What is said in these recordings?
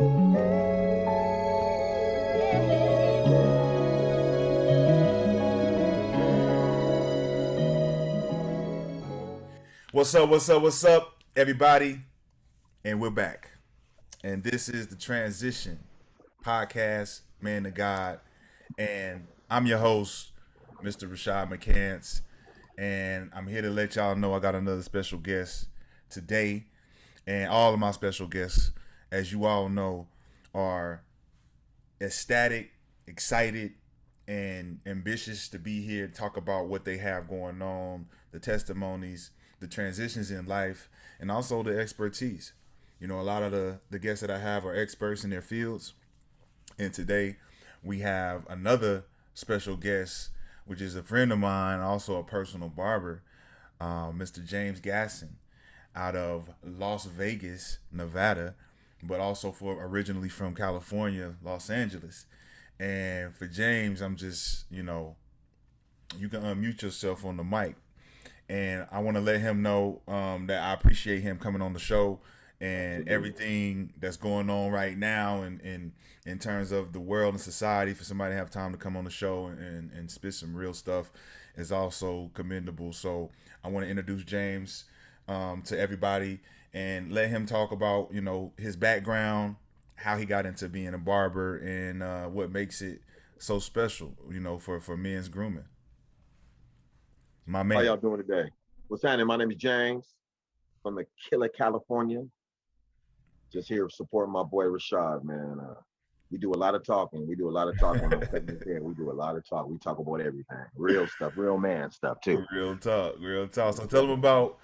What's up, everybody? And we're back. And this is the Transition Podcast, Man to God. And I'm your host, Mr. Rashad McCants. And I'm here to let y'all know I got another special guest today. And all of my special guests, as you all know, are ecstatic, excited, and ambitious to be here and talk about what they have going on, the testimonies, the transitions in life, and also the expertise. You know, a lot of the guests that I have are experts in their fields. And today we have another special guest, which is a friend of mine, also a personal barber, Mr. James Gaston, out of Las Vegas, Nevada, but also for originally from California, Los Angeles. And for James, I'm just, you can unmute yourself on the mic. And I want to let him know that I appreciate him coming on the show and everything that's going on right now and in terms of the world and society. For somebody to have time to come on the show and spit some real stuff is also commendable. So I want to introduce James to everybody and let him talk about, his background, how he got into being a barber, and what makes it so special, for men's grooming. My How man. y'all doing today? What's happening? My name is James from the Killer, California. Just here supporting my boy Rashad, man. We do a lot of talking. We do a lot of talking when I'm cutting his hair. We do a lot of talk. We talk about everything, real stuff, real man stuff too. Real talk, real talk. So tell them about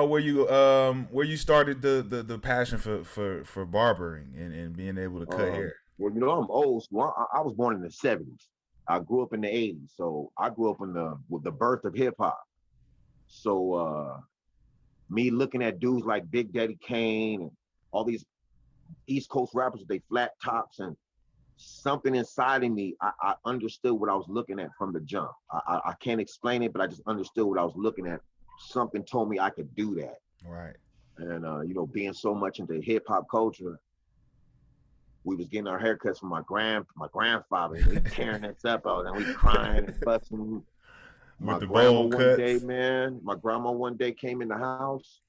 where you started the passion for barbering and being able to cut hair. Well, I'm old school. I was born in the '70s. I grew up in the '80s, so I grew up with the birth of hip hop. So me looking at dudes like Big Daddy Kane and all these East Coast rappers with their flat tops and something inside of me, I understood what I was looking at from the jump. I can't explain it, but I just understood what I was looking at. Something told me I could do that. Right. And being so much into hip hop culture, we was getting our haircuts from my grandfather, and we tearing us up out, and we crying and fussing. With the bowl cuts. My grandma one day came in the house,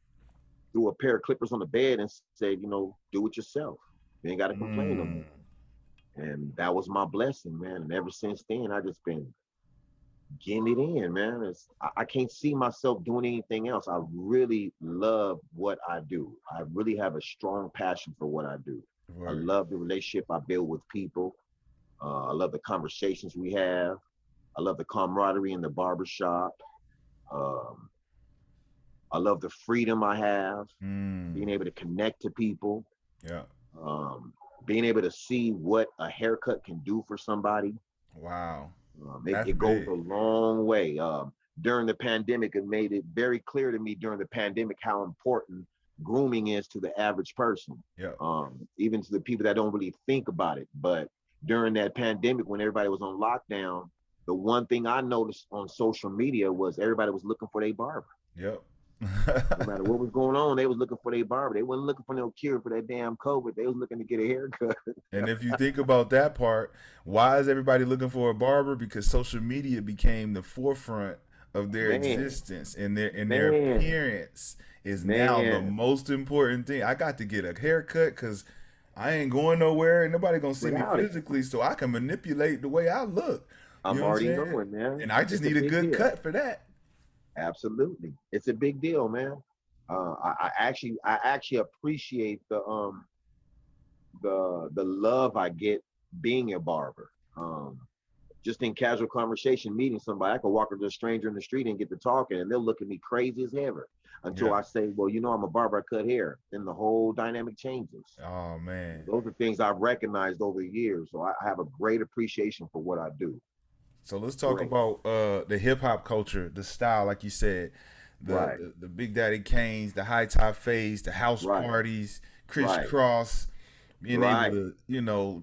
threw a pair of clippers on the bed and said, do it yourself. You ain't got to complain no more. And that was my blessing, man. And ever since then, I just been getting it in, man. I can't see myself doing anything else. I really love what I do. I really have a strong passion for what I do. Right. I love the relationship I build with people. I love the conversations we have. I love the camaraderie in the barbershop. I love the freedom I have, being able to connect to people. Yeah. Being able to see what a haircut can do for somebody. Wow. It goes a long way. During the pandemic, it made it very clear to me during the pandemic how important grooming is to the average person. Yeah. Even to the people that don't really think about it. But during that pandemic, when everybody was on lockdown, the one thing I noticed on social media was everybody was looking for their barber. Yep. No matter what was going on, they was looking for their barber. They wasn't looking for no cure for that damn COVID. They was looking to get a haircut. And if you think about that part, why is everybody looking for a barber? Because social media became the forefront of their existence, and their appearance is now the most important thing. I got to get a haircut because I ain't going nowhere and nobody gonna see me physically, so I can manipulate the way I look. I'm already knowing, man. And I just need a good cut for that. Absolutely, it's a big deal, man. I actually appreciate the love I get being a barber. Just in casual conversation, meeting somebody, I could walk up to a stranger in the street and get to talking, and they'll look at me crazy as ever until I say, "Well, I'm a barber. I cut hair." Then the whole dynamic changes. Oh man, those are things I've recognized over the years. So I have a great appreciation for what I do. So let's talk about the hip hop culture, the style, like you said, the Big Daddy Kanes, the high top fades, the house parties, crisscross, being able to,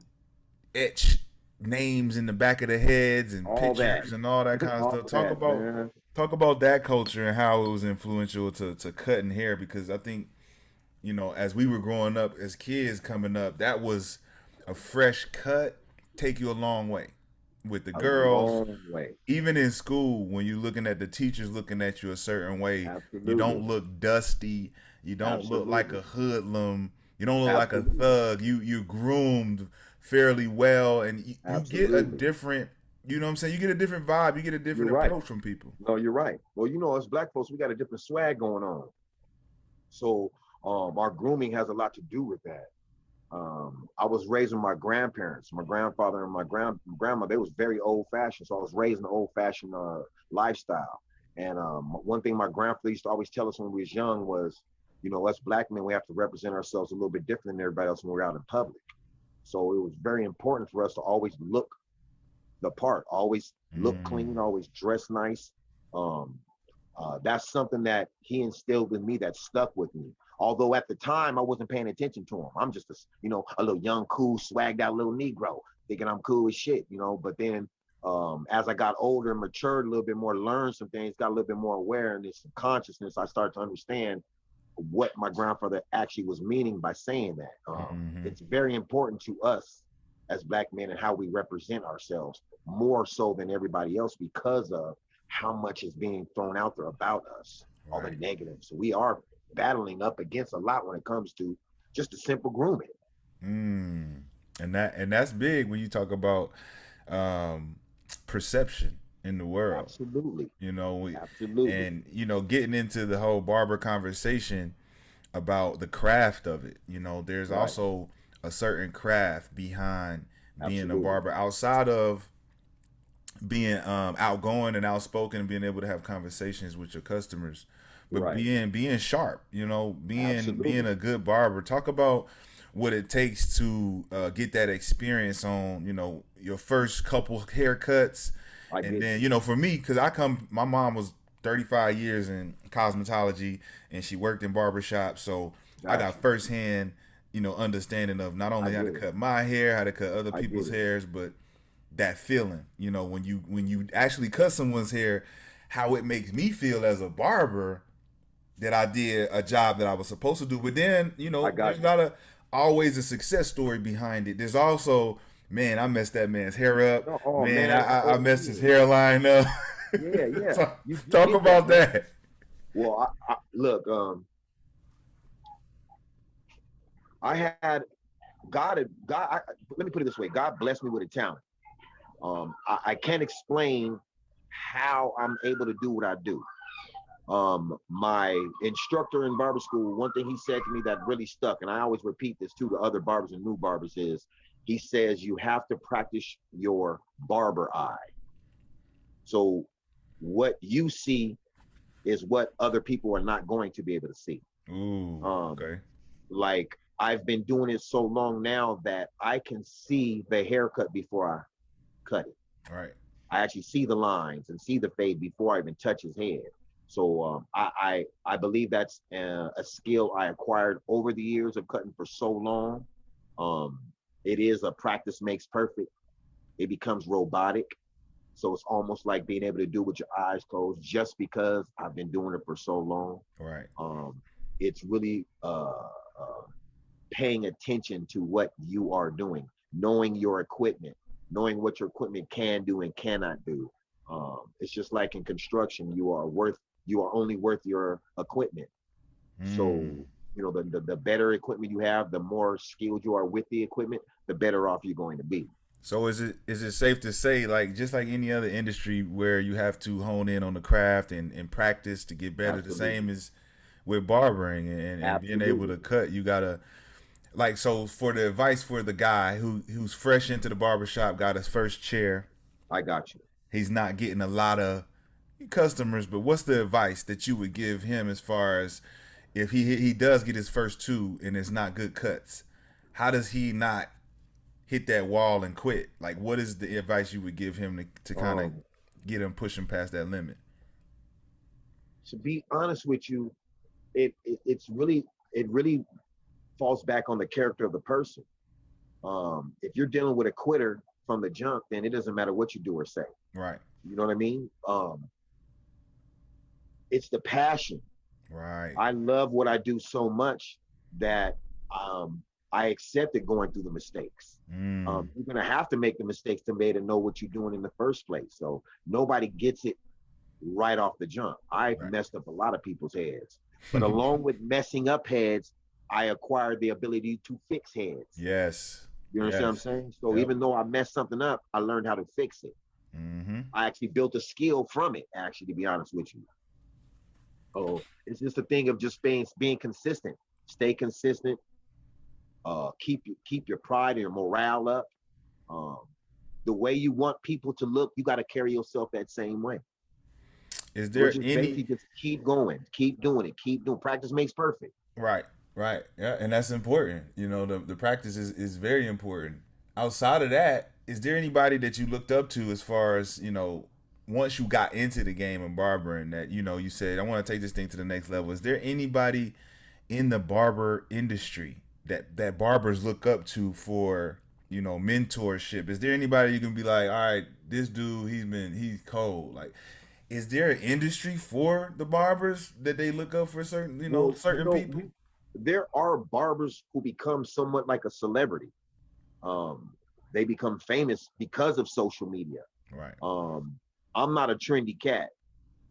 etch names in the back of the heads and all pictures and all that kind of stuff. Talk about that culture and how it was influential to cutting hair, because I think you know, as we were growing up as kids coming up, that was a fresh cut take you a long way with the A girls. long way. Even in school, when you're looking at the teachers looking at you a certain way, you don't Absolutely. look dusty. You don't look like Absolutely. a hoodlum. You don't look like a Absolutely. thug. You groomed fairly well, and you get a Absolutely. different. You know what I'm saying? You get a different vibe. You get a You're different right. approach from people. No, you're right. Well, you know, us black folks, we got a different swag going on. So our grooming has a lot to do with that. I was raised with my grandparents, my grandfather and my grandma. They was very old fashioned, so I was raised in the old fashioned lifestyle. And one thing my grandfather used to always tell us when we was young was, you know, us black men, we have to represent ourselves a little bit different than everybody else when we're out in public. So it was very important for us to always look the part, always look clean, Mm, always dress nice. Um, that's something that he instilled in me that stuck with me. Although at the time I wasn't paying attention to him. I'm just a, you know, a little young, cool, swagged out little Negro, thinking I'm cool as shit, you know. But then as I got older and matured a little bit more, learned some things, got a little bit more awareness and consciousness, I started to understand what my grandfather actually was meaning by saying that. mm-hmm. It's very important to us as black men and how we represent ourselves more so than everybody else because of how much is being thrown out there about us, all the Right. negatives. So we are battling up against a lot when it comes to just a simple grooming. Mm. And that's big when you talk about um, perception in the world. Absolutely. You know, Absolutely. and you know, getting into the whole barber conversation about the craft of it. You know, there's Right. also a certain craft behind being a Absolutely. barber outside of being outgoing and outspoken and being able to have conversations with your customers, but Right. being sharp, you know, being Absolutely. a good barber. Talk about what it takes to get that experience on, you know, your first couple haircuts. I And get then, you. you know, for me, because my mom was 35 years in cosmetology and she worked in barbershop, so I Got got you. firsthand, you know, understanding of not I only how to get it. cut my hair, how to cut other I get people's it. hairs, but that feeling, you know, when you actually cut someone's hair, how it makes me feel as a barber that I did a job that I was supposed to do. But then, you I know, there's got you. not always a success story behind it. There's also, man, I messed that man's hair up. No, oh Man, man. I Oh messed his yeah. hairline up. Yeah, yeah. You Talk get that, about man. that. Well, look, I had God. Let me put it this way: God blessed me with a talent. I can't explain how I'm able to do what I do. My instructor in barber school, one thing he said to me that really stuck, and I always repeat this to the other barbers and new barbers, is he says you have to practice your barber eye. So what you see is what other people are not going to be able to see. Ooh, Um, okay. like I've been doing it so long now that I can see the haircut before I cut it. All right. I actually see the lines and see the fade before I even touch his head. So I believe that's a skill I acquired over the years of cutting for so long. Um, it is a practice makes perfect. It becomes robotic. So it's almost like being able to do with your eyes closed just because I've been doing it for so long. All right. Um, it's really paying attention to what you are doing, knowing your equipment, knowing what your equipment can do and cannot do. It's just like in construction, you are only worth your equipment. So, Mm. you know, the better equipment you have, the more skilled you are with the equipment, the better off you're going to be. So is it safe to say, like, just like any other industry where you have to hone in on the craft and practice to get better, the Absolutely. same as with barbering and being able to Absolutely. cut, you gotta, like, so for the advice for the guy who's fresh into the barbershop, got his first chair, I got you. he's not getting a lot of customers, but what's the advice that you would give him as far as if he does get his first two and it's not good cuts, how does he not hit that wall and quit? Like, what is the advice you would give him to kind of Um, get him pushing past that limit? to be honest with you, it really falls back on the character of the person. If you're dealing with a quitter from the jump, then it doesn't matter what you do or say. Right, You know what I mean? It's the passion. right. I love what I do so much that um, I accepted going through the mistakes. Mm, You're gonna have to make the mistakes to be able to know what you're doing in the first place. So nobody gets it right off the jump. I right. messed up a lot of people's heads, but along with messing up heads, I acquired the ability to fix heads. Yes. You understand what I'm Yes. saying? So Yep. even though I messed something up, I learned how to fix it. Mm-hmm. I actually built a skill from it, actually, to be honest with you. So it's just a thing of just being consistent. Stay consistent. Keep your pride and your morale up. Um, the way you want people to look, you got to carry yourself that same way. Is So it's there just any basically just keep going, keep doing it, keep doing. Practice makes perfect. right, right. Yeah, and that's important. The practice is very important. Outside of that, is there anybody that you looked up to as far as, once you got into the game of barbering that, you said, I want to take this thing to the next level. Is there anybody in the barber industry that barbers look up to for, mentorship? Is there anybody you can be like, all right, this dude, he's cold. Like, is there an industry for the barbers that they look up for certain, Well, certain people? there are barbers who become somewhat like a celebrity. Um, they become famous because of social media. Right, Um, I'm not a trendy cat.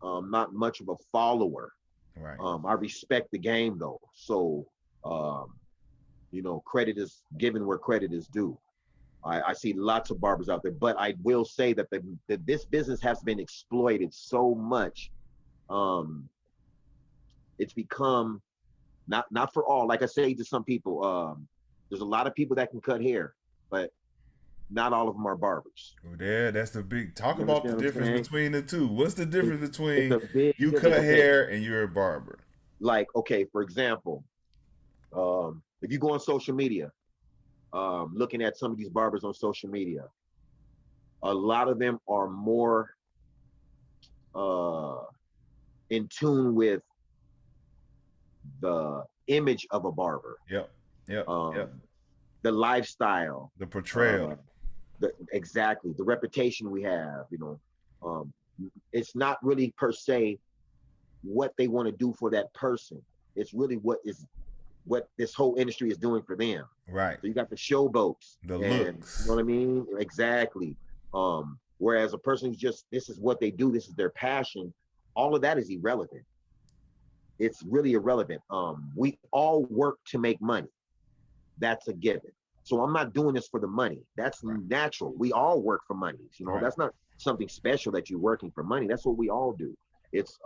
Not much of a follower. right. I respect the game though. So, um, credit is given where credit is due. I see lots of barbers out there, but I will say that this business has been exploited so much. Um, it's become not for all. Like I say to some people, there's a lot of people that can cut hair, but not all of them are barbers. Well, there, that's the big talk You about the understand what I'm difference saying? between the two. What's the It, difference it's between a big you cut difference. Okay, hair and you're a barber? like okay, for example, if you go on social media, looking at some of these barbers on social media, a lot of them are more uh, in tune with the image of a barber, Yep, yep, um, yep. the lifestyle, The portrayal. uh, exactly the reputation we have. Um, it's not really per se what they want to do for that person. It's really what this whole industry is doing for them. Right. So you got the showboats, The and you know what looks. I mean? Exactly. Whereas a person who's just this is what they do, this is their passion. All of that is irrelevant. It's really irrelevant. We all work to make money. That's a given. So I'm not doing this for the money. That's Right. natural. We all work for money. Right. That's not something special that you're working for money. That's what we all do. It's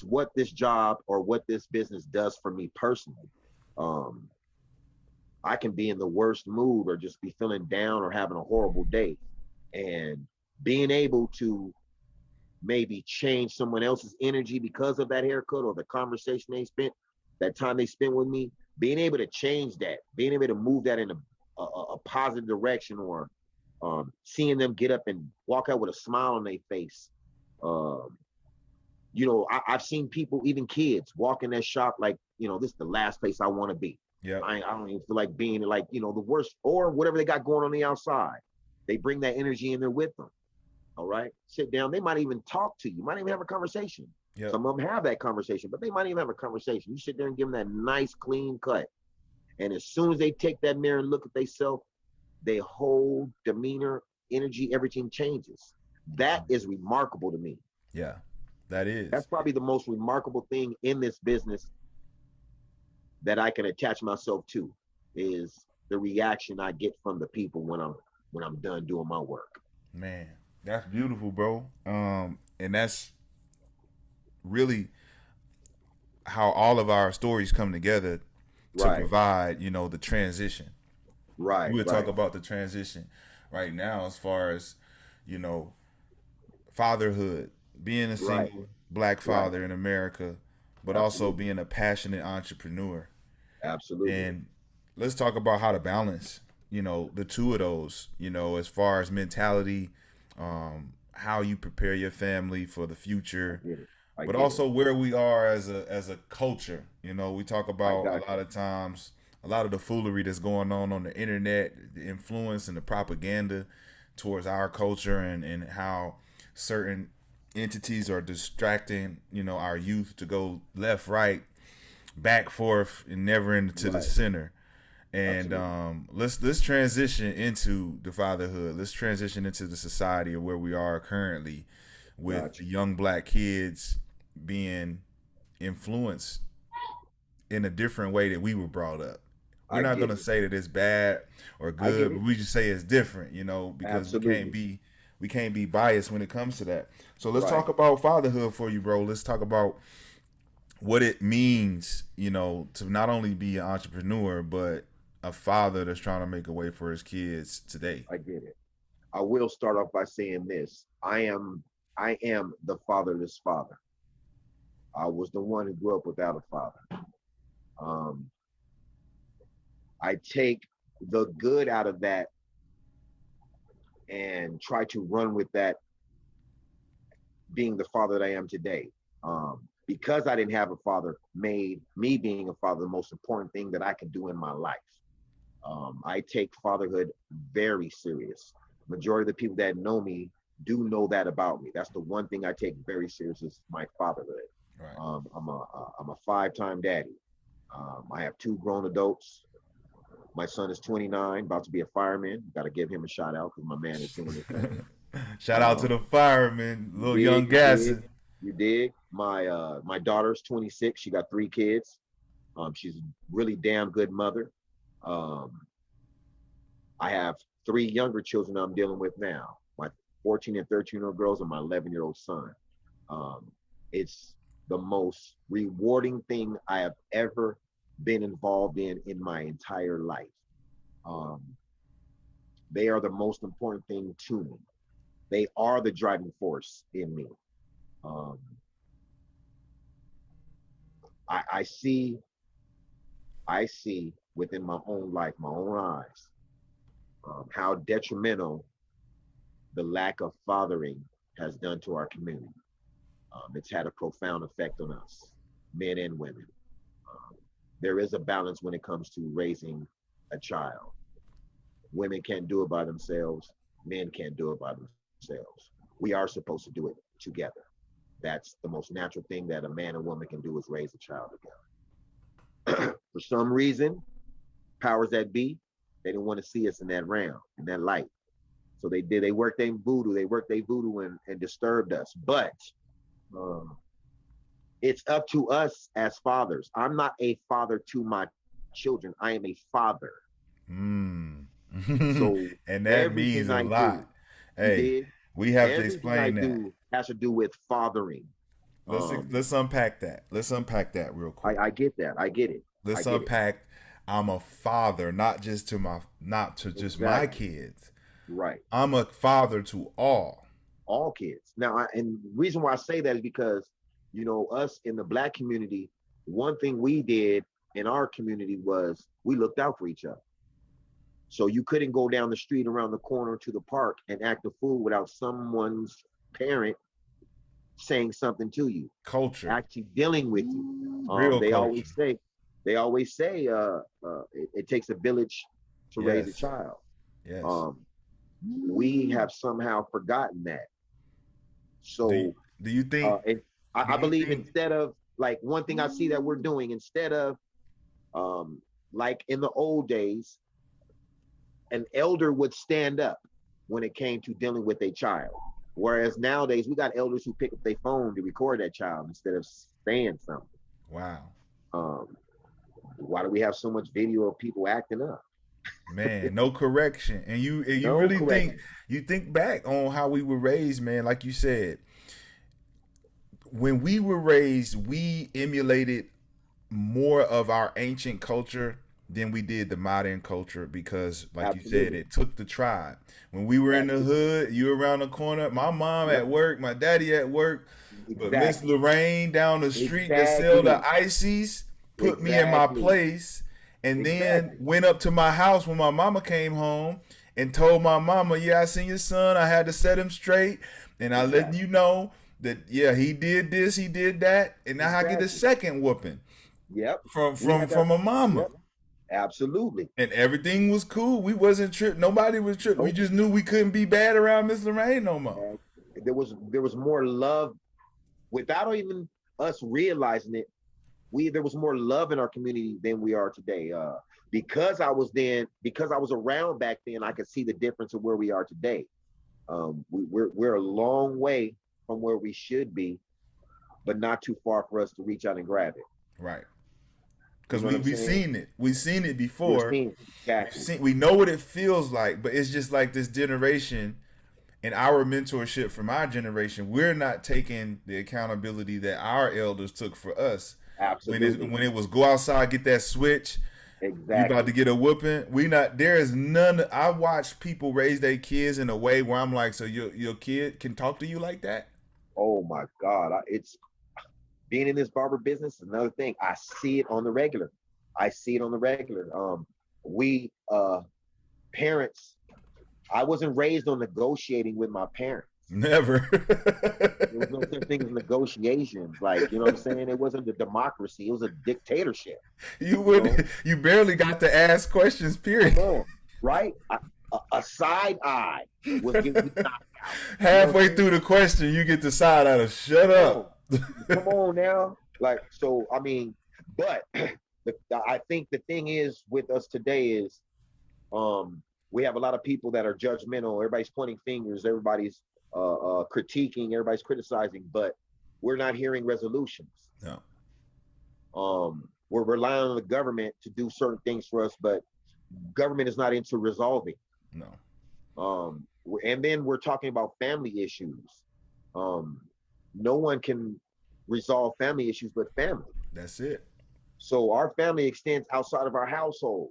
what this job or what this business does for me personally. Um, I can be in the worst mood or just be feeling down or having a horrible day. And being able to maybe change someone else's energy because of that haircut or the conversation they spent, that time they spent with me, being able to change that, being able to move that in a positive direction, or seeing them get up and walk out with a smile on their face. Um, I've seen people, even kids, walk in that shop like, this is the last place I want to be. Yep. I don't even feel like being like, the worst or whatever they got going on the outside. They bring that energy in there with them. All right. Sit down. They might even talk to you, might even have a conversation. Yep. Some of them have that conversation, but they might even have a conversation. You sit there and give them that nice, clean cut. And as soon as they take that mirror and look at themselves, their whole demeanor, energy, everything changes. That is remarkable to me. Yeah. That That's is. probably the most remarkable thing in this business that I can attach myself to is the reaction I get from the people when I'm done doing my work. Man, that's beautiful, bro. And that's really how all of our stories come together to Right, provide, the transition. right, We'll talk right, about the transition right now as far as, you know, fatherhood, being a right, single black right. father in America, but also Absolutely, being a passionate entrepreneur. absolutely. And let's talk about how to balance, the two of those, as far as mentality, how you prepare your family for the I future, get it. I but get it. also where we are as a culture. We talk I about a got lot you. of times a lot of the foolery that's going on the internet, the influence and the propaganda towards our culture, and how certain entities are distracting, our youth to go left, right. back forth and never into the Right. center. And Absolutely. let's transition into the fatherhood. Let's transition into the society of where we are currently, with Gotcha. the young black kids being influenced in a different way that we were brought up. We're I not get gonna it. say that it's bad or I get good, but it. we just say it's different, because Absolutely. we can't be biased when it comes to that. So let's Right. talk about fatherhood for you, bro. Let's talk about what it means, to not only be an entrepreneur, but a father that's trying to make a way for his kids today. I get it. I will start off by saying this. I am the fatherless father. I was the one who grew up without a father. Um, I take the good out of that and try to run with that, being the father that I am today. Because I didn't have a father, made me being a father the most important thing that I can do in my life. I take fatherhood very serious. Majority of the people that know me do know that about me. That's the one thing I take very serious, is my fatherhood. Right. I'm a 5-time daddy. I have 2 grown adults. My son is 29, about to be a fireman. Got to give him a shout out because my man is doing his thing. Shout out to Um, the fireman, you little dig, young you dig, Gaston. you dig. My daughter's 26. She got 3 kids. She's a really damn good mother. Um, I have 3 younger children I'm dealing with now. My 14 and 13-year-old girls and my 11-year-old son. Um, it's the most rewarding thing I have ever been involved in my entire life. Um, they are the most important thing to me. They are the driving force in me. Um, I see, I see within my own life, my own eyes, how detrimental the lack of fathering has done to our community. It's had a profound effect on us, men and women. Um, there is a balance when it comes to raising a child. Women can't do it by themselves. Men can't do it by themselves. We are supposed to do it together. That's the most natural thing that a man and woman can do, is raise a child together. For some reason, powers that be, they didn't want to see us in that realm, in that light. So they did. They worked their voodoo. They worked their voodoo and disturbed us. But um, it's up to us as fathers. I'm not a father to my children. I am a father. Mm. So And that means everything a I do, lot. you Hey, did, we have to everything I explain that. do has to do with fathering. Um, Let's unpack that. Let's unpack that real I, quick. I get that. I get it. I Let's get it. unpack. I'm a father, not to just my Exactly. kids. Right. I'm a father to all. All kids. Now, and the reason why I say that is because, us in the black community, one thing we did in our community was we looked out for each other. So you couldn't go down the street around the corner to the park and act a fool without someone's parent saying something to you, Culture, actually dealing with you. real They culture. always say, it takes a village to raise a Yes, child. yes. Um, we have somehow forgotten that. Do you, So, do you think? and Do I you believe, think? instead of, like, one thing I see that we're doing, instead of, um, like in the old days, an elder would stand up when it came to dealing with a child. Whereas nowadays, we got elders who pick up their phone to record that child instead of saying something. Wow, Um, why do we have so much video of people acting up? man, no correction. And you No really think correction. you think back on how we were raised, man. Like you said, when we were raised, we emulated more of our ancient culture than we did the modern culture because, like you said, Absolutely. it took the tribe. When we were in the Absolutely. hood, you were around the corner, my mom Yep. at work, my daddy at work, but Miss Exactly. Lorraine down the street that sell the Exactly. ices put me in my Exactly. place, and then Exactly. went up to my house when my mama came home and told my mama, "Yeah, I seen your son. I had to set him straight, and I letting Exactly. you know that yeah, he did this, he did that, and now I get a Exactly. second whooping Yep. from We from had that. from a mama." Yep. Absolutely. And everything was cool. We wasn't tripped. Nobody was tripped. We Nope. just knew we couldn't be bad around Miss Lorraine no more. And there was more love without even us realizing it. there was more love in our community than we are today. Because I was around back then, I could see the difference of where we are today. We're a long way from where we should be, but not too far for us to reach out and grab it. Right. You Because know what I'm we've saying? seen it. We've seen it We're before. seeing exactly. We know what it feels like, but it's just like this generation and our mentorship from our generation, we're not taking the accountability that our elders took for us. Absolutely. When it was go outside, get that switch, you about to Exactly. get a whooping. We not there is none. I watch people raise their kids in a way where I'm like, so your kid can talk to you like that? Oh my God. It's being in this barber business is another thing. I see it on the regular. I see it on the regular. We parents, I wasn't raised on negotiating with my parents. Never. There was no such thing as negotiations. Like, you know what I'm saying? It wasn't a democracy. It was a dictatorship. You You know, would. You barely got to ask questions. Period. come on, right? A side eye was getting knocked out. You know what I'm Halfway saying? through the question, you get the side out of shut Come on, up. come on now. Like, so, I mean, but I think the thing is with us today is we have a lot of people that are judgmental. Everybody's pointing fingers. Everybody's critiquing. Everybody's criticizing. But we're not hearing resolutions. No. We're relying on the government to do certain things for us, but government is not into resolving. No. And then we're talking about family issues. Um, no one can resolve family issues but family. That's it. So our family extends outside of our household.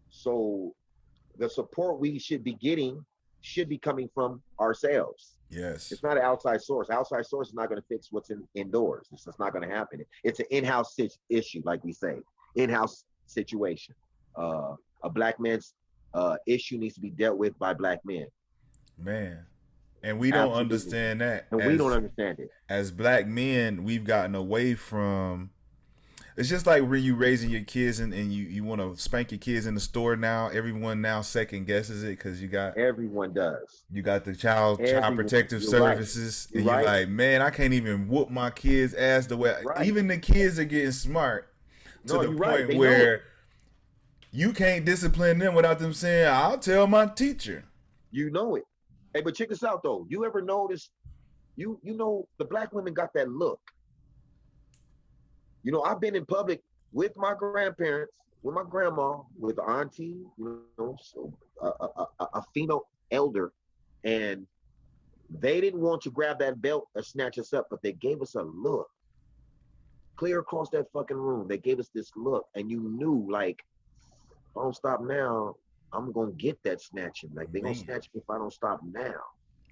So the support we should be getting should be coming from ourselves. Yes. It's not an outside source. Outside source is not going to fix what's indoors. It's just not going to happen. It's an in-house issue, like we say, in-house situation. A black man's issue needs to be dealt with by black men. Man. And we don't Absolutely. understand that And we don't understand it. as black men, we've gotten away from. It's just like when you raising your kids and you want to spank your kids in the store now. Everyone now second guesses it because Everyone does. you got the child Everyone. protective You're right. services, You're and you're right. like, man, I can't even whoop my kids' ass the way. Right. Even the kids are getting smart to No, the you're point right. They know where it. you can't discipline them without them saying, "I'll tell my teacher." You know it. Hey, but check this out though. You ever notice? You know the black women got that look. You know, I've been in public with my grandparents, with my grandma, with the auntie, you know, so a female elder, and they didn't want to grab that belt or snatch us up, but they gave us a look clear across that fucking room. They gave us this look, and you knew, like, if I don't stop now, I'm gonna get that snatching. Like, they're gonna Man. snatch me if I don't stop now.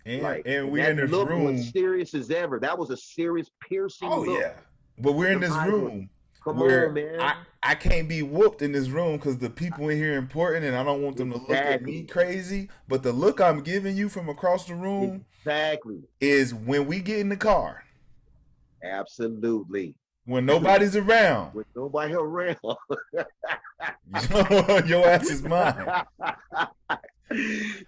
And Like, and and we're in that this look was room. serious as ever. That was a serious, piercing Oh look. yeah, but we're in Them this eyes were, room come on, where man. I can't be whooped in this room because the people in here are important, and I don't want them to look at me Exactly. crazy. But the look I'm giving you from across the room Exactly. is when we get in the car, Absolutely. when nobody's around. With nobody around. Your ass is mine.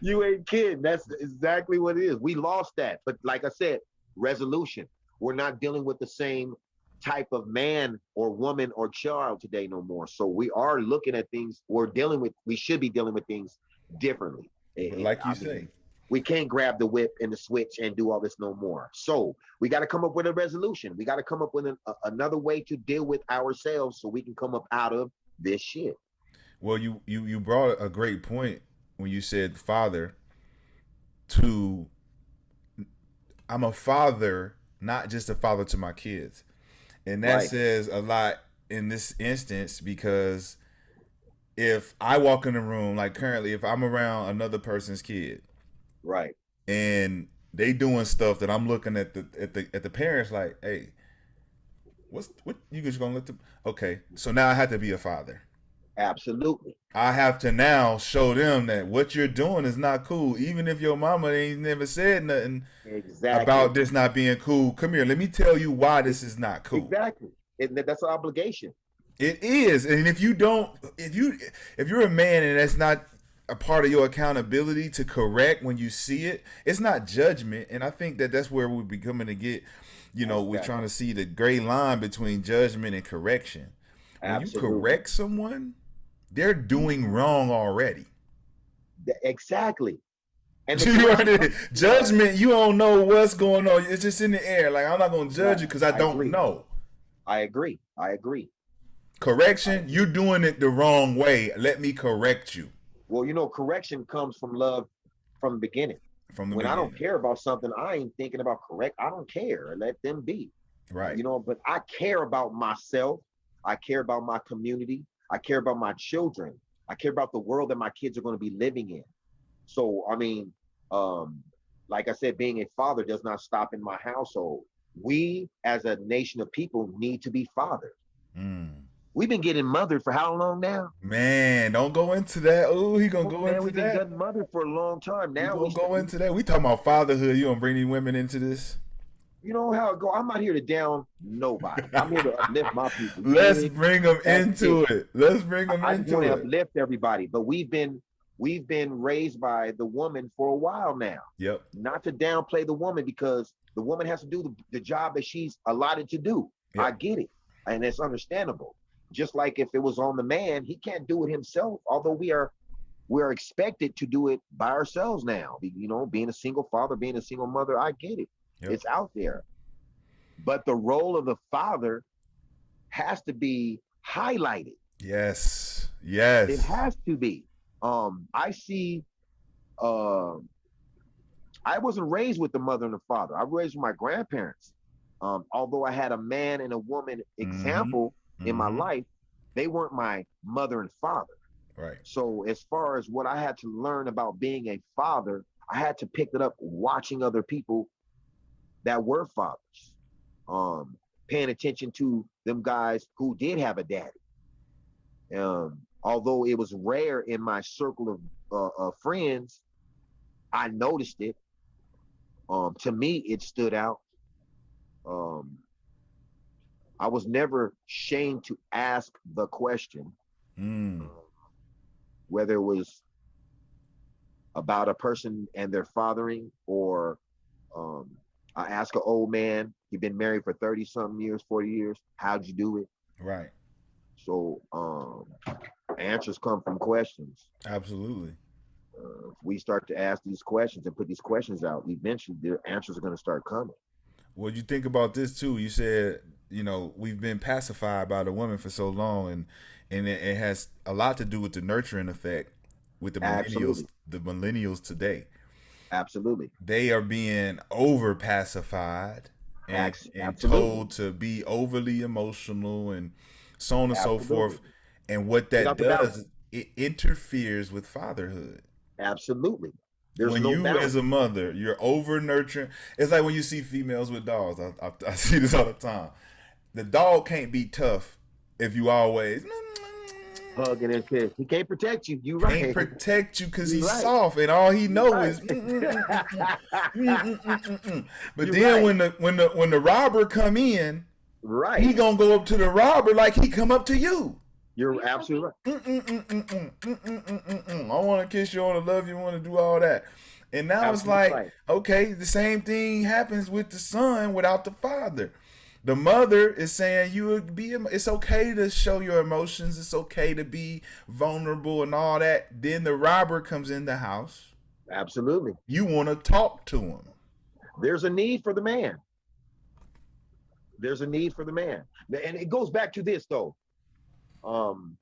You ain't kidding. That's exactly what it is. We lost that. But like I said, resolution. We're not dealing with the same type of man or woman or child today no more. So we are looking at things, we should be dealing with things differently. But like you I say, mean, we can't grab the whip and the switch and do all this no more. So we got to come up with a resolution. We got to come up with another way to deal with ourselves so we can come up out of this shit. well, you brought a great point when you said father to. I'm a father, not just a father to my kids. And that Right, says a lot in this instance because if I walk in the room, like currently, if I'm around another person's kid right. and they doing stuff that I'm looking at the parents like, hey, what you just gonna let them? Okay, so now I have to be a father. Absolutely. I have to now show them that what you're doing is not cool, even if your mama ain't never said nothing about Exactly. this not being cool. Come here, let me tell you why this is not cool. Exactly. That's an obligation. It is, and if you don't, if you're a man and that's not a part of your accountability to correct when you see it, it's not judgment. And I think that that's where we're becoming to get. you know, Most we're trying definitely. to see the gray line between judgment and correction. When you Absolutely. correct someone, they're doing wrong already. Exactly. And the You correction already comes from love. judgment. You don't know what's going on. It's just in the air. Like I'm not gonna judge Right. you because I I don't agree. know. I agree. I agree. I Correction. You're agree. doing it the wrong way. Let me correct you Well, correction comes from love from the beginning. from the When I don't beginning. care about something, I ain't thinking about correct. I don't care. Let them be. Right. But I care about myself. I care about my community. I care about my children. I care about the world that my kids are going to be living in. So, um, like I said, being a father does not stop in my household. We, as a nation of people, need to be fathered. Mm. We've been getting mothered for how long now? Man, don't go into that. Oh, he gonna Oh go man, into we've been that. getting mothered for a long time. We Now gonna go into that. We talking about fatherhood. You gonna bring these women into this? you know how it go. I'm not here to down nobody. I'm here to uplift my people. You Let's dig? bring them That's it. into it. Let's bring them I just want into to it. uplift everybody. But we've been raised by the woman for a while now. Yep. Not to downplay the woman because the woman has to do the job that she's allotted to do. I Yep. get it. And it's understandable. Just like if it was on the man, he can't do it himself. Although we're expected to do it by ourselves now. Being a single father, being a single mother, I get it. Yep. It's out there. But the role of the father has to be highlighted. Yes. It Yes. has to be. I see. Uh, I wasn't raised with the mother and the father. I was raised with my grandparents. Although I had a man and a woman Mm-hmm. example in my Mm-hmm. life, they weren't my mother and father. Right. So as far as what I had to learn about being a father, I had to pick it up watching other people that were fathers, paying attention to them guys who did have a daddy. Although it was rare in my circle of friends, I noticed it. To me, it stood out. Um, I was never shamed to ask the question, Mm. um, whether it was about a person and their fathering, or um, I ask an old man, he'd been married for 30 something years, 40 years, how'd you do it? Right. So answers come from questions. Absolutely. If we start to ask these questions and put these questions out, eventually the answers are going to start coming. Well, you think about this too. You said, we've been pacified by the woman for so long, and it has a lot to do with the nurturing effect with Absolutely. the millennials today. Absolutely. They are being over pacified and Absolutely. told to be overly emotional and so on and so Absolutely. forth. And what Get that out the does balance. is it interferes with fatherhood. Absolutely. There's When no you as balance. a mother, you're over nurturing. It's like when you see females with dogs. I see this all the time. The dog can't be tough if you always Hugging and kiss. He can't protect you. You can't right. protect you because You he's right. soft and all he You know right. is mm. But You then right. when the robber come in, he Right. gonna go up to the robber like he come up to you. You're absolutely right. I want to kiss you, I want to love you, I want to do all that. And now it's Absolutely like, right. okay, the same thing happens with the son without the father. The mother is saying you would be. It's okay to show your emotions. It's okay to be vulnerable and all that. Then the robber comes in the house. Absolutely. You want to talk to him. There's a need for the man. There's a need for the man. And it goes back to this though. Um,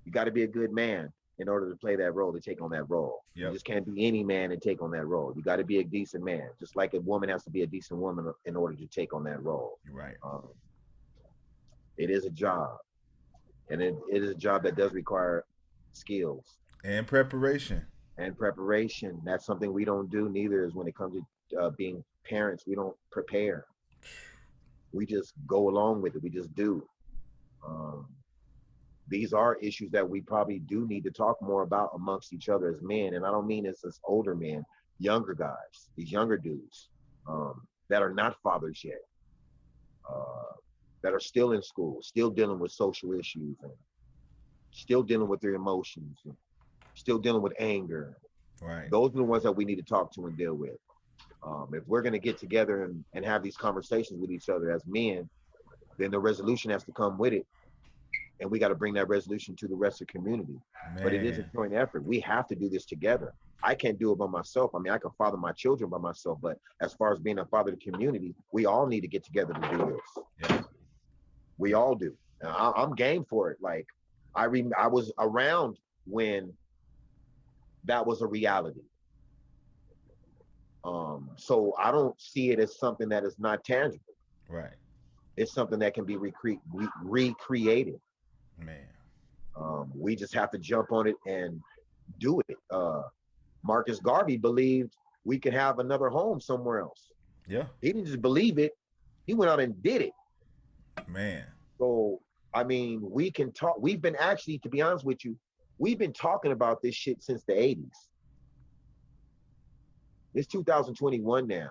you got to be a good man in order to play that role, to take on that role. You Yep. just can't be any man and take on that role. You got to be a decent man, just like a woman has to be a decent woman in order to take on that role. You're right. Um, it is a job, and it is a job that does require skills And preparation. and preparation. That's something we don't do. Neither is when it comes to being parents. We don't prepare. We just go along with it. We just do. Um, these are issues that we probably do need to talk more about amongst each other as men. And I don't mean it's as older men, younger guys, these younger dudes that are not fathers yet, uh, that are still in school, still dealing with social issues, and still dealing with their emotions, and still dealing with anger. Right. Those are the ones that we need to talk to and deal with. If we're going to get together and have these conversations with each other as men, then the resolution has to come with it. And we got to bring that resolution to the rest of the community. But it is a Man. joint effort. We have to do this together. I can't do it by myself. I mean, I can father my children by myself, but as far as being a father of the community, we all need to get together to do this. Yeah. We Yeah. all do. I'm game for it. Like I was around when that was a reality. So I don't see it as something that is not tangible. Right. It's something that can be recreated. Man. We just have to jump on it and do it. Marcus Garvey believed we could have another home somewhere else. Yeah. He didn't just believe it; he went out and did it. Man. So, I mean, we can talk. We've been actually, to be honest with you, we've been talking about this shit since the '80s. It's 2021 now.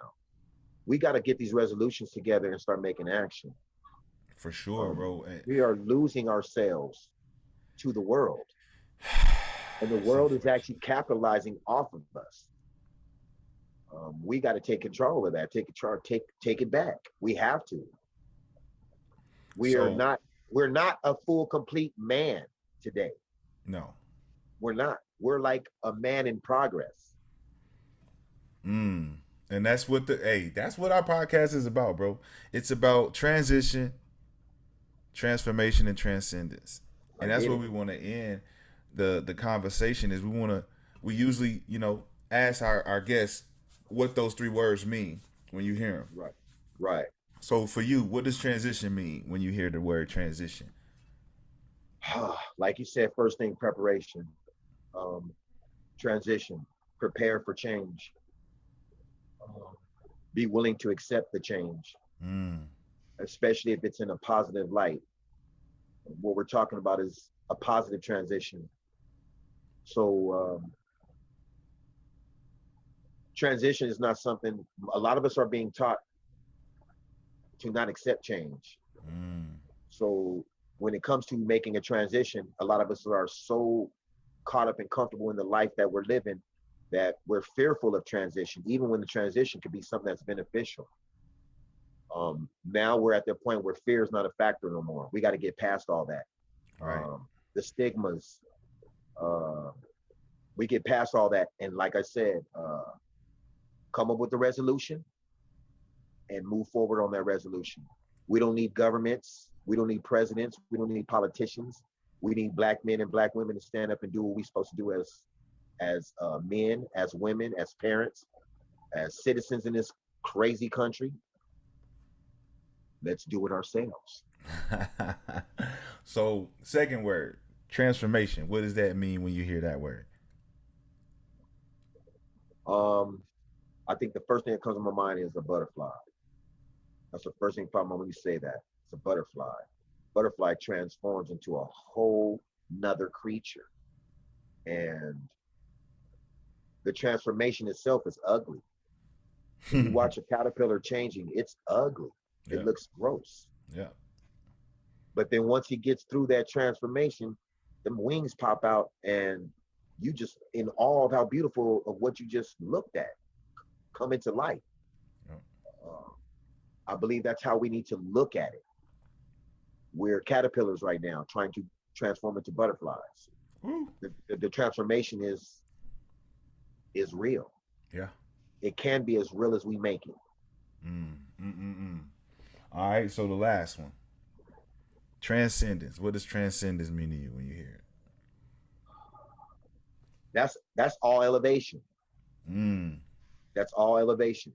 We got to get these resolutions together and start making action. For sure, Um, bro. we are losing ourselves to the world, and the It's world is unfortunate. actually capitalizing off of us. We got to take control of that. Take control. Take it back. We have to. We are So not. We're not a full, complete man today. no. We're not. We're like a man in progress. Mm. And that's what that's what our podcast is about, bro. It's about transition, transformation, and transcendence. I And that's get where it. we want to end the conversation is we usually, ask our guests what those three words mean when you hear them. Right. Right. So for you, what does transition mean when you hear the word transition? Like you said, first thing preparation, um, transition, prepare for change, um, be willing to accept the change, Mm. especially if it's in a positive light. What we're talking about is a positive transition. So transition is not something a lot of us are being taught to not accept change. Mm. So when it comes to making a transition, a lot of us are so caught up and comfortable in the life that we're living that we're fearful of transition, even when the transition could be something that's beneficial. Now we're at the point where fear is not a factor no more. We got to get past all that. Right. The stigmas, uh, we get past all that. And like I said, come up with a resolution and move forward on that resolution. We don't need governments. We don't need presidents. We don't need politicians. We need black men and black women to stand up and do what we're supposed to do as men, as women, as parents, as citizens in this crazy country. Let's do it ourselves. So second word, transformation. What does that mean when you hear that word? Um, I think the first thing that comes to my mind is a butterfly. That's the first thing that comes to my mind when you say that. It's a butterfly. Butterfly transforms into a whole nother creature. And the transformation itself is ugly. If you watch a caterpillar changing, it's ugly. It Yeah. looks gross. Yeah. But then once he gets through that transformation, the wings pop out and you just in awe of how beautiful of what you just looked at come into life. Yeah. Uh, I believe that's how we need to look at it. We're caterpillars right now trying to transform into butterflies. Woo. The transformation is real. Yeah. It can be as real as we make it. Mm. Mm-mm-mm. All right. So the last one, transcendence. What does transcendence mean to you when you hear That's all elevation. it? Mm. That's all elevation.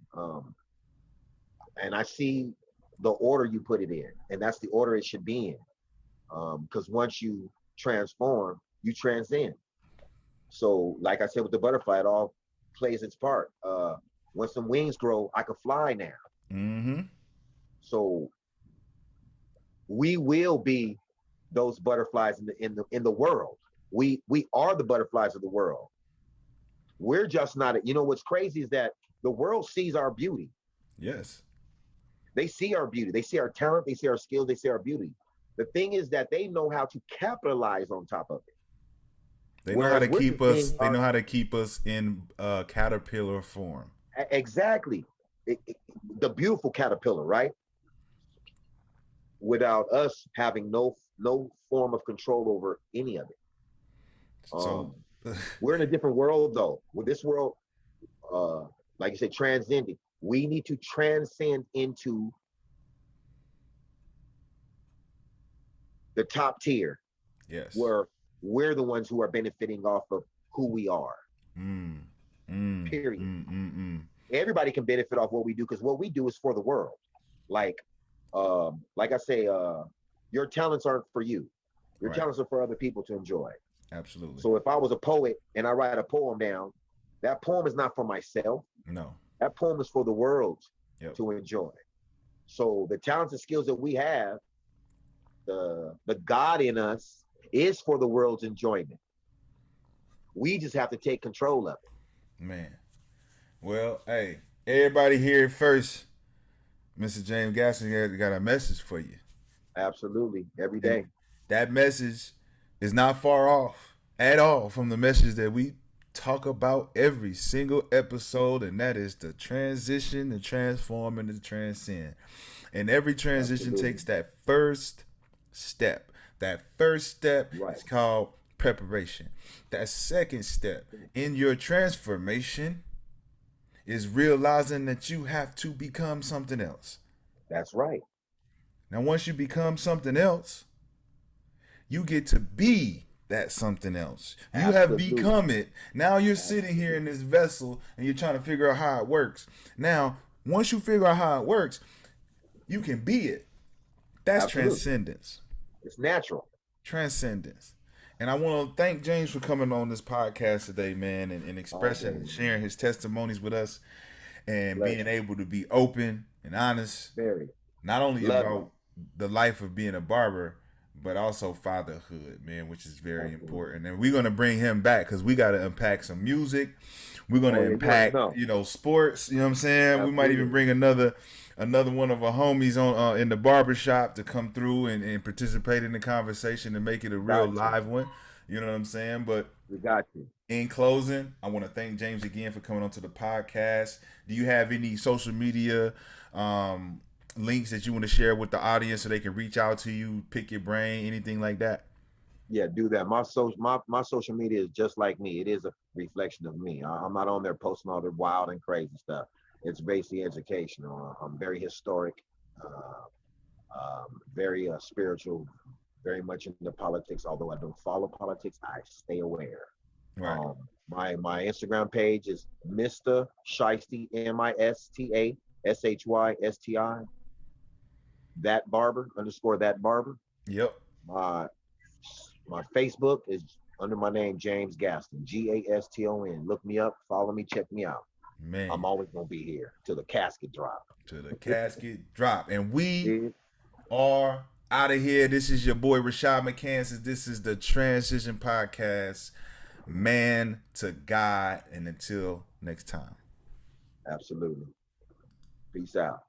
And I see the order you put it in, and that's the order it should be in. Because once you transform, you transcend. So, like I said with the butterfly, it all plays its part. When some wings grow, I can fly now. Mm-hmm. So we will be those butterflies in the world. We are the butterflies of the world. We're just not. You know what's crazy is that the world sees our beauty. Yes. They see our beauty. They see our talent. They see our skills. They see our beauty. The thing is that they know how to capitalize on top of it. They know how Whereas to we're keep just us. seeing They our know how to keep us in caterpillar form. Exactly. The beautiful caterpillar, right? Without us having no form of control over any of it. So, Um, we're in a different world though. With this world, uh, like you said, transcending. We need to transcend into the top tier yes. where we're the ones who are benefiting off of who we are. Mm, mm, Period. mm, mm, mm. Everybody can benefit off what we do because what we do is for the world. Like, like I say, your talents aren't for you. Your Right. talents are for other people to enjoy. Absolutely. So if I was a poet and I write a poem down, that poem is not for myself. No. That poem is for the world Yep. to enjoy. So the talents and skills that we have, the God in us is for the world's enjoyment. We just have to take control of it. Man. Well, hey, everybody here first. Mr. James Gaston got a message for you. Absolutely. Every And day. that message is not far off at all from the message that we talk about every single episode, and that is the transition, the transform, and the transcend. And every transition Absolutely. takes that first step. That first step Right. is called preparation. That second step in your transformation is realizing that you have to become something else. That's right. Now, once you become something else, you get to be that something else. You have Absolutely. become it. Now you're sitting here Absolutely. in this vessel and you're trying to figure out how it works. Now, once you figure out how it works, you can be it. That's Absolutely. transcendence. It's natural. Transcendence. And I want to thank James for coming on this podcast today, man, and All expressing day. and sharing his testimonies with us and being Pleasure. able to be open and honest, Very. not only Love it. about the life of being a barber, but also fatherhood, man, which is very Absolutely. important. And we're gonna bring him back because we got to unpack some music. We're gonna Oh, yeah, you already unpack, know. sports. You know what I'm saying? We might even Absolutely. bring another one of our homies on in the barber shop to come through and participate in the conversation and make it a real Got you. live one. You know what I'm saying? But We got you. in closing, I want to thank James again for coming onto the podcast. Do you have any social media links that you want to share with the audience so they can reach out to you, pick your brain, anything like that? Yeah, do that. My social media is just like me. It is a reflection of me. I'm not on there posting all the wild and crazy stuff. It's basically educational. I'm very historic, very spiritual, very much into politics. Although I don't follow politics, I stay aware. Right. My Instagram page is Mr. Shiesty, MISTASHYSTI, that barber underscore that barber. Yep. My my Facebook is under my name, James Gaston, Gaston. Look me up, follow me, check me out. Man, I'm always gonna be here till the casket drop. to the casket drop. And we Yeah. are out of here. This is your boy Rashad McCann. This is the Transition Podcast. Man to God. And until next time. Absolutely. Peace out.